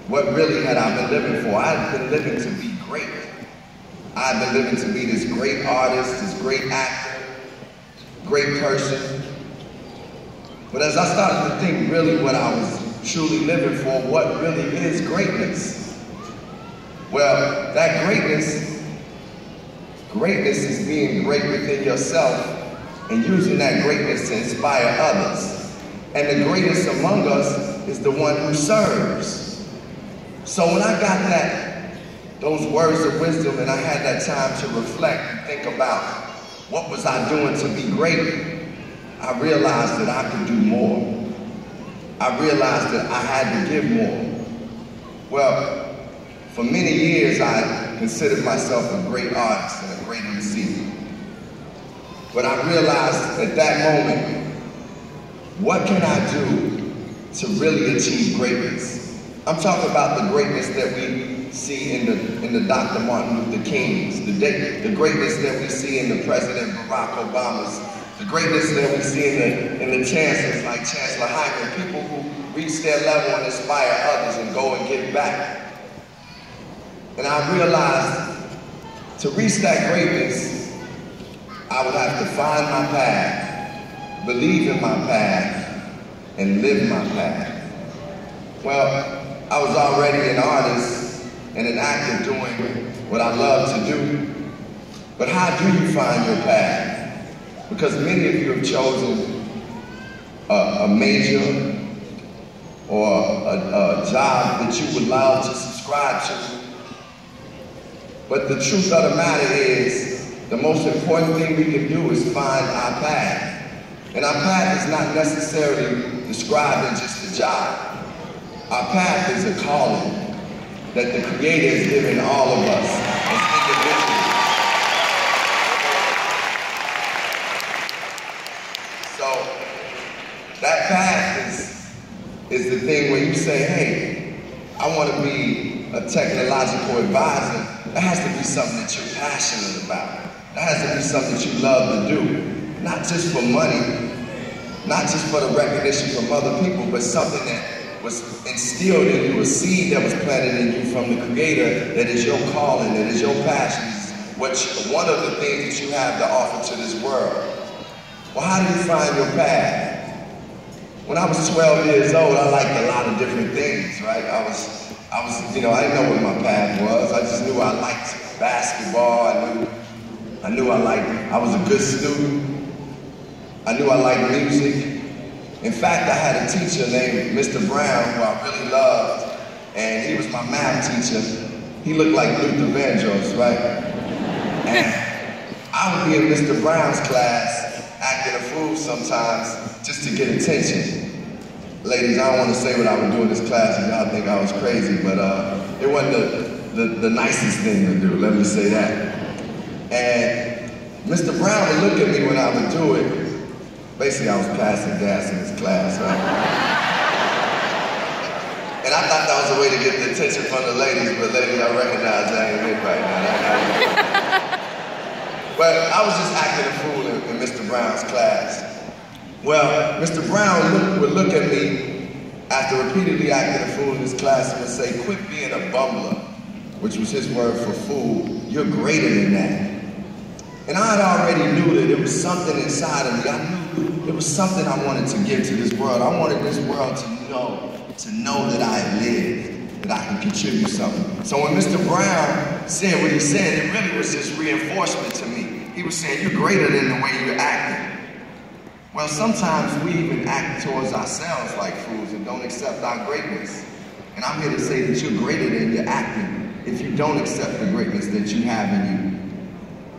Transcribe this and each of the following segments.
what really had I been living for? I had been living to be great. I had been living to be this great artist, this great actor, great person. But as I started to think really what I was truly living for, what really is greatness? Well, that greatness is being great within yourself and using that greatness to inspire others. And the greatest among us is the one who serves. So when I got those words of wisdom and I had that time to reflect and think about what was I doing to be great, I realized that I could do more. I realized that I had to give more. Well, for many years I considered myself a great artist and a great MC. But I realized at that moment, what can I do to really achieve greatness? I'm talking about the greatness that we see in the Dr. Martin Luther Kings, the greatness that we see in the President Barack Obama's, the greatness that we see in the chancellors like Chancellor Hyman, people who reach their level and inspire others and go and give back. And I realized to reach that greatness, I would have to find my path, believe in my path, and live my path. Well, I was already an artist and an actor doing what I love to do. But how do you find your path? Because many of you have chosen a major or a job that you would love to subscribe to. But the truth of the matter is, the most important thing we can do is find our path. And our path is not necessarily described in just a job. Our path is a calling that the Creator has given all of us as individuals. So that path is the thing where you say, hey, I want to be a technological advisor. That has to be something that you're passionate about. That has to be something that you love to do. Not just for money, not just for the recognition from other people, but something that was instilled in you, a seed that was planted in you from the Creator, that is your calling, that is your passion, one of the things that you have to offer to this world. Well, how do you find your path? When I was 12 years old, I liked a lot of different things, right? I didn't know what my path was. I just knew I liked basketball. I was a good student. I knew I liked music. In fact, I had a teacher named Mr. Brown who I really loved, and he was my math teacher. He looked like Luther Vandross, right? And I would be in Mr. Brown's class acting a fool sometimes just to get attention. Ladies, I don't want to say what I would do in this class and y'all think I was crazy, but it wasn't the nicest thing to do, let me say that. And Mr. Brown would look at me when I would do it. Basically, I was passing gas in his class, right? And I thought that was a way to get the attention from the ladies, but ladies, I recognize that ain't it right now. But I was just acting a fool in Mr. Brown's class. Well, Mr. Brown would look at me after repeatedly acting a fool in his class and would say, quit being a bumbler, which was his word for fool. You're greater than that. And I had already knew that there was something inside of me. I knew there was something I wanted to give to this world. I wanted this world to know that I had lived, that I could contribute something. So when Mr. Brown said what he said, it really was just reinforcement to me. He was saying, you're greater than the way you're acting. Well, sometimes we even act towards ourselves like fools and don't accept our greatness. And I'm here to say that you're greater than you're acting if you don't accept the greatness that you have in you.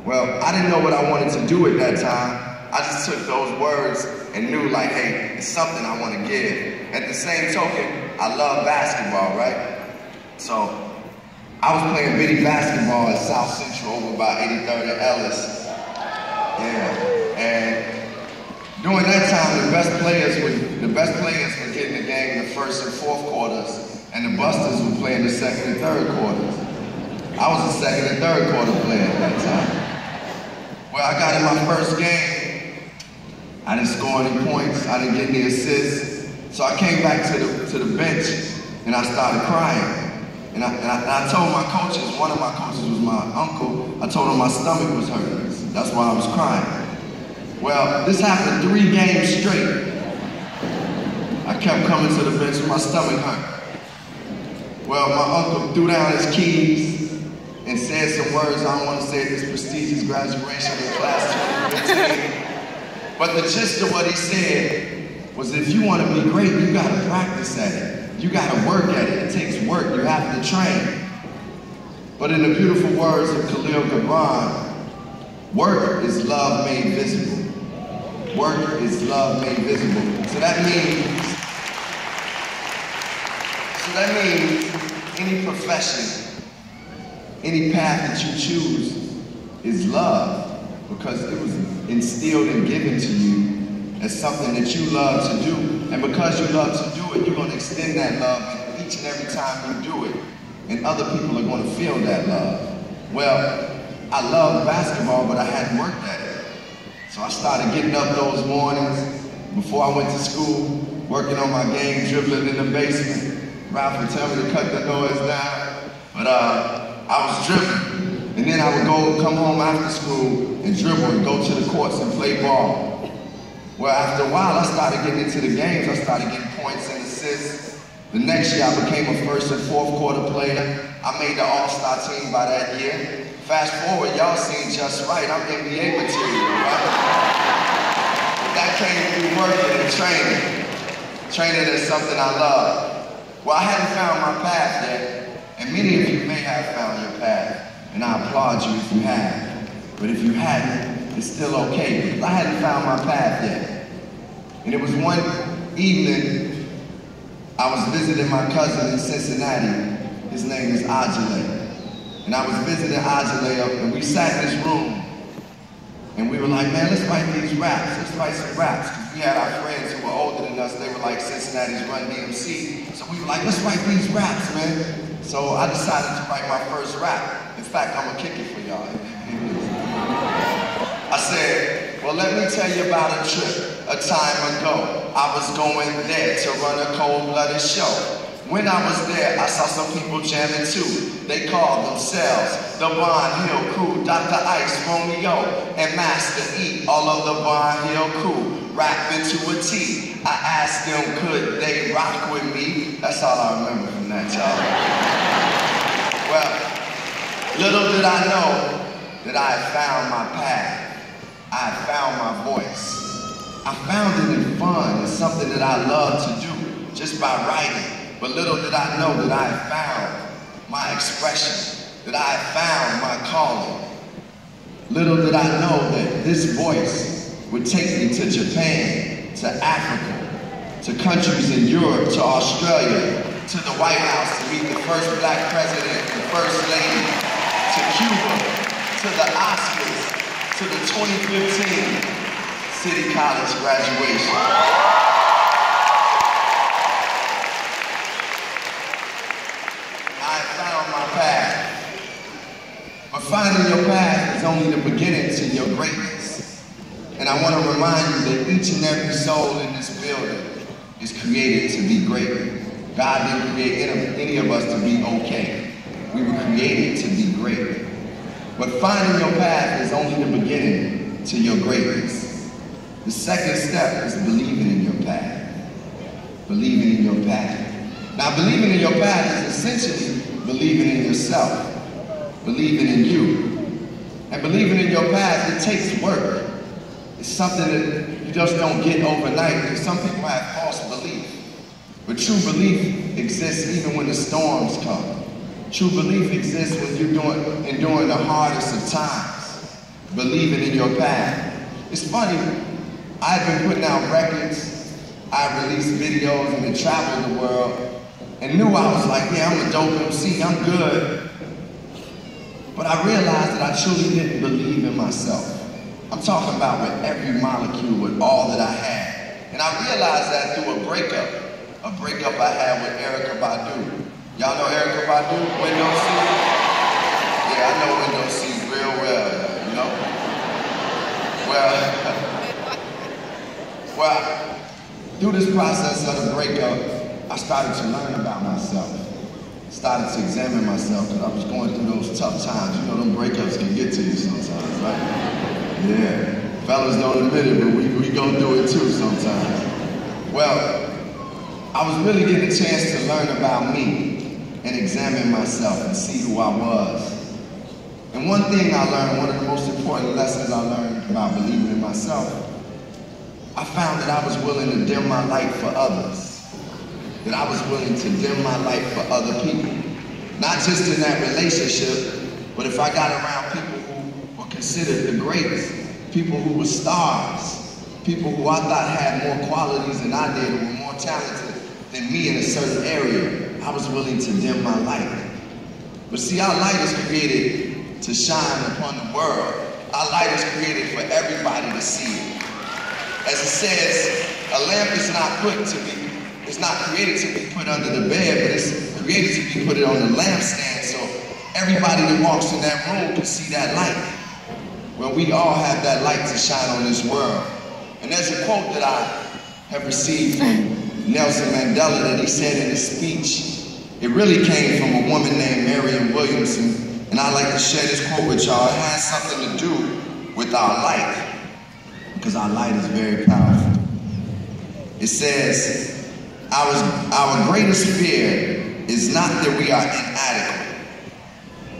Well, I didn't know what I wanted to do at that time. I just took those words and knew like, hey, it's something I want to give. At the same token, I love basketball, right? So I was playing bitty basketball at South Central over by 83rd and Ellis. Yeah, and during that time, the best players would get in the game in the first and fourth quarters, and the busters would play in the second and third quarters. I was a second and third quarter player at that time. Well, I got in my first game. I didn't score any points. I didn't get any assists. So I came back to the bench, and I started crying. And I told my coaches, one of my coaches was my uncle, I told him my stomach was hurting. That's why I was crying. Well, this happened 3 games straight. I kept coming to the bench and my stomach hurt. Well, my uncle threw down his keys and said some words I don't want to say at this prestigious graduation in class 2015. But the gist of what he said was, if you want to be great, you got to practice at it. You got to work at it. It takes work. You have to train. But in the beautiful words of Khalil Gibran, work is love made visible. Work is love made visible. So that means any profession, any path that you choose is love, because it was instilled and given to you as something that you love to do. And because you love to do it, you're going to extend that love each and every time you do it. And other people are going to feel that love. Well, I loved basketball, but I hadn't worked at it. So I started getting up those mornings before I went to school, working on my game, dribbling in the basement. Ralph would tell me to cut the noise down, but I was dribbling. And then I would come home after school and dribble and go to the courts and play ball. Well, after a while, I started getting into the games. I started getting points and assists. The next year, I became a first and fourth quarter player. I made the All-Star team by that year. Fast forward, y'all seen Just Right. I'm NBA material, right? That came through working and training. Training is something I love. Well, I hadn't found my path yet, and many of you may have found your path, and I applaud you if you have. But if you hadn't, it's still okay, because I hadn't found my path yet. And it was one evening, I was visiting my cousin in Cincinnati. His name is Ajale. And I was visiting Ajale, and we sat in this room, and we were like, man, let's write these raps. Let's write some raps. Because we had our friends who were older than us. They were like Cincinnati's Run DMC. So we were like, let's write these raps, man. So I decided to write my first rap. In fact, I'm going to kick it for y'all. I said, well, let me tell you about a trip a time ago. I was going there to run a cold-blooded show. When I was there, I saw some people jamming too. They called themselves the Barn Hill Crew. Dr. Ice, Romeo, and Master E, all of the Barn Hill Crew, rapping to a T. I asked them, could they rock with me? That's all I remember from that, y'all. Well, little did I know that I had found my path. I had found my voice. I found it in fun. It's something that I love to do, just by writing. But little did I know that I had found my expression, that I had found my calling. Little did I know that this voice would take me to Japan, to Africa, to countries in Europe, to Australia, to the White House to meet the first black president, the first lady, to Cuba, to the Oscars, to the 2015 City College graduation. I found my path. But finding your path is only the beginning to your greatness. And I want to remind you that each and every soul in this building is created to be great. God didn't create any of us to be okay. We were created to be great. But finding your path is only the beginning to your greatness. The second step is believing in your path. Believing in your path. Now, believing in your path is essentially believing in yourself, believing in you. And believing in your path, it takes work. It's something that you just don't get overnight, because some people have false belief. But true belief exists even when the storms come. True belief exists when you're enduring the hardest of times, believing in your path. It's funny, I've been putting out records, I released videos, and traveled the world, and knew I was like, yeah, I'm a dope MC, I'm good. But I realized that I truly didn't believe in myself. I'm talking about with every molecule, with all that I had. And I realized that through a breakup I had with Erykah Badu. Y'all know Erykah Badu, Window Seat? Yeah, I know Window Seat real well, you know? Well, through this process of the breakup, I started to learn about myself. Started to examine myself because I was going through those tough times. You know, them breakups can get to you sometimes, right? Yeah. Fellas don't admit it, but we go through it too sometimes. Well, I was really getting a chance to learn about me and examine myself and see who I was. And one thing I learned, one of the most important lessons I learned about believing in myself, I found that I was willing to dim my light for others. That I was willing to dim my light for other people. Not just in that relationship, but if I got around people who were considered the greatest, people who were stars, people who I thought had more qualities than I did, or were more talented than me in a certain area, I was willing to dim my light. But see, our light is created to shine upon the world. Our light is created for everybody to see it. As it says, a lamp is not it's not created to be put under the bed, but it's created to be put on the lampstand so everybody that walks in that room can see that light. Well, we all have that light to shine on this world. And there's a quote that I have received from Nelson Mandela that he said in his speech. It really came from a woman named Marion Williamson, and I'd like to share this quote with y'all. It has something to do with our light, because our light is very powerful. It says, our greatest fear is not that we are inadequate.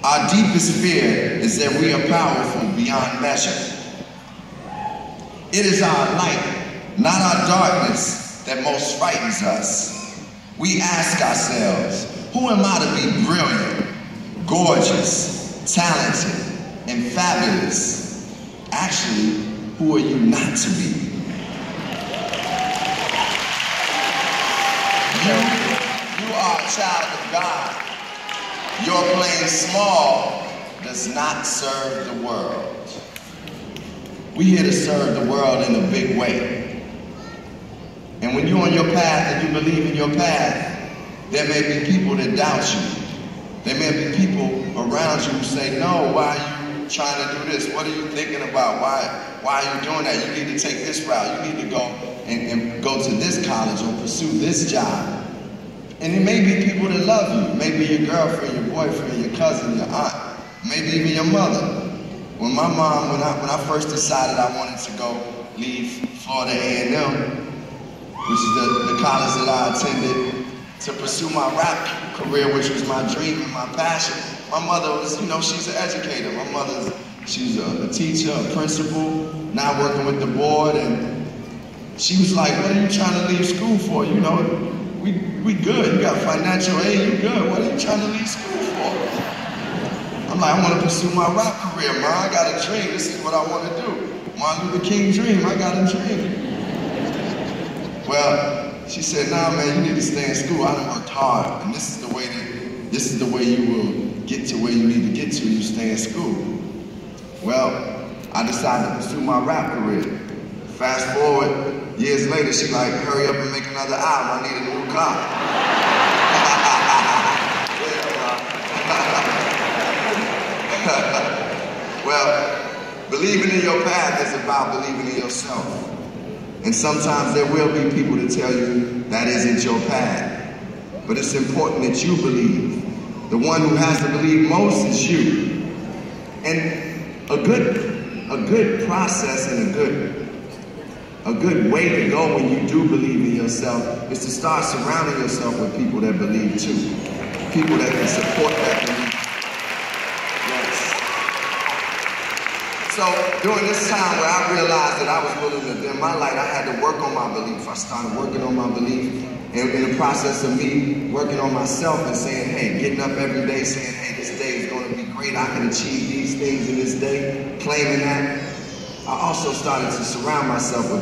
Our deepest fear is that we are powerful beyond measure. It is our light, not our darkness, that most frightens us. We ask ourselves, who am I to be brilliant, gorgeous, talented, and fabulous? Actually, who are you not to be? You are a child of God. Your playing small does not serve the world. We're here to serve the world in a big way. And when you're on your path and you believe in your path, there may be people that doubt you. There may be people around you who say, no, why are you trying to do this? What are you thinking about? Why are you doing that? You need to take this route. You need to go and go to this college or pursue this job. And it may be people that love you. Maybe your girlfriend, your boyfriend, your cousin, your aunt, maybe even your mother. When my mom, when I first decided I wanted to go leave Florida A&M, which is the college that I attended, to pursue my rap career, which was my dream and my passion, my mother was, you know, she's an educator. My mother, she's a teacher, a principal, now working with the board, and she was like, what are you trying to leave school for? You know, we good. You got financial aid, you good. What are you trying to leave school for? I'm like, I want to pursue my rap career, Ma. I got a dream. This is what I want to do. Martin Luther King dream. I got a dream. Well, she said, nah, man, you need to stay in school. I done worked hard, and this is the way you will get to where you need to get to. You stay in school. Well, I decided to pursue my rap career. Fast forward, years later, she like, hurry up and make another album. I need a new car. Well, believing in your path is about believing in yourself. And sometimes there will be people that tell you that isn't your path. But it's important that you believe. The one who has to believe most is you. And a good process and a good way to go when you do believe in yourself is to start surrounding yourself with people that believe too. People that can support that belief. So during this time where I realized that I was willing to dim my light, I had to work on my belief. I started working on my belief. And in the process of me working on myself and saying, hey, getting up every day saying, hey, this day is going to be great. I can achieve these things in this day, claiming that. I also started to surround myself with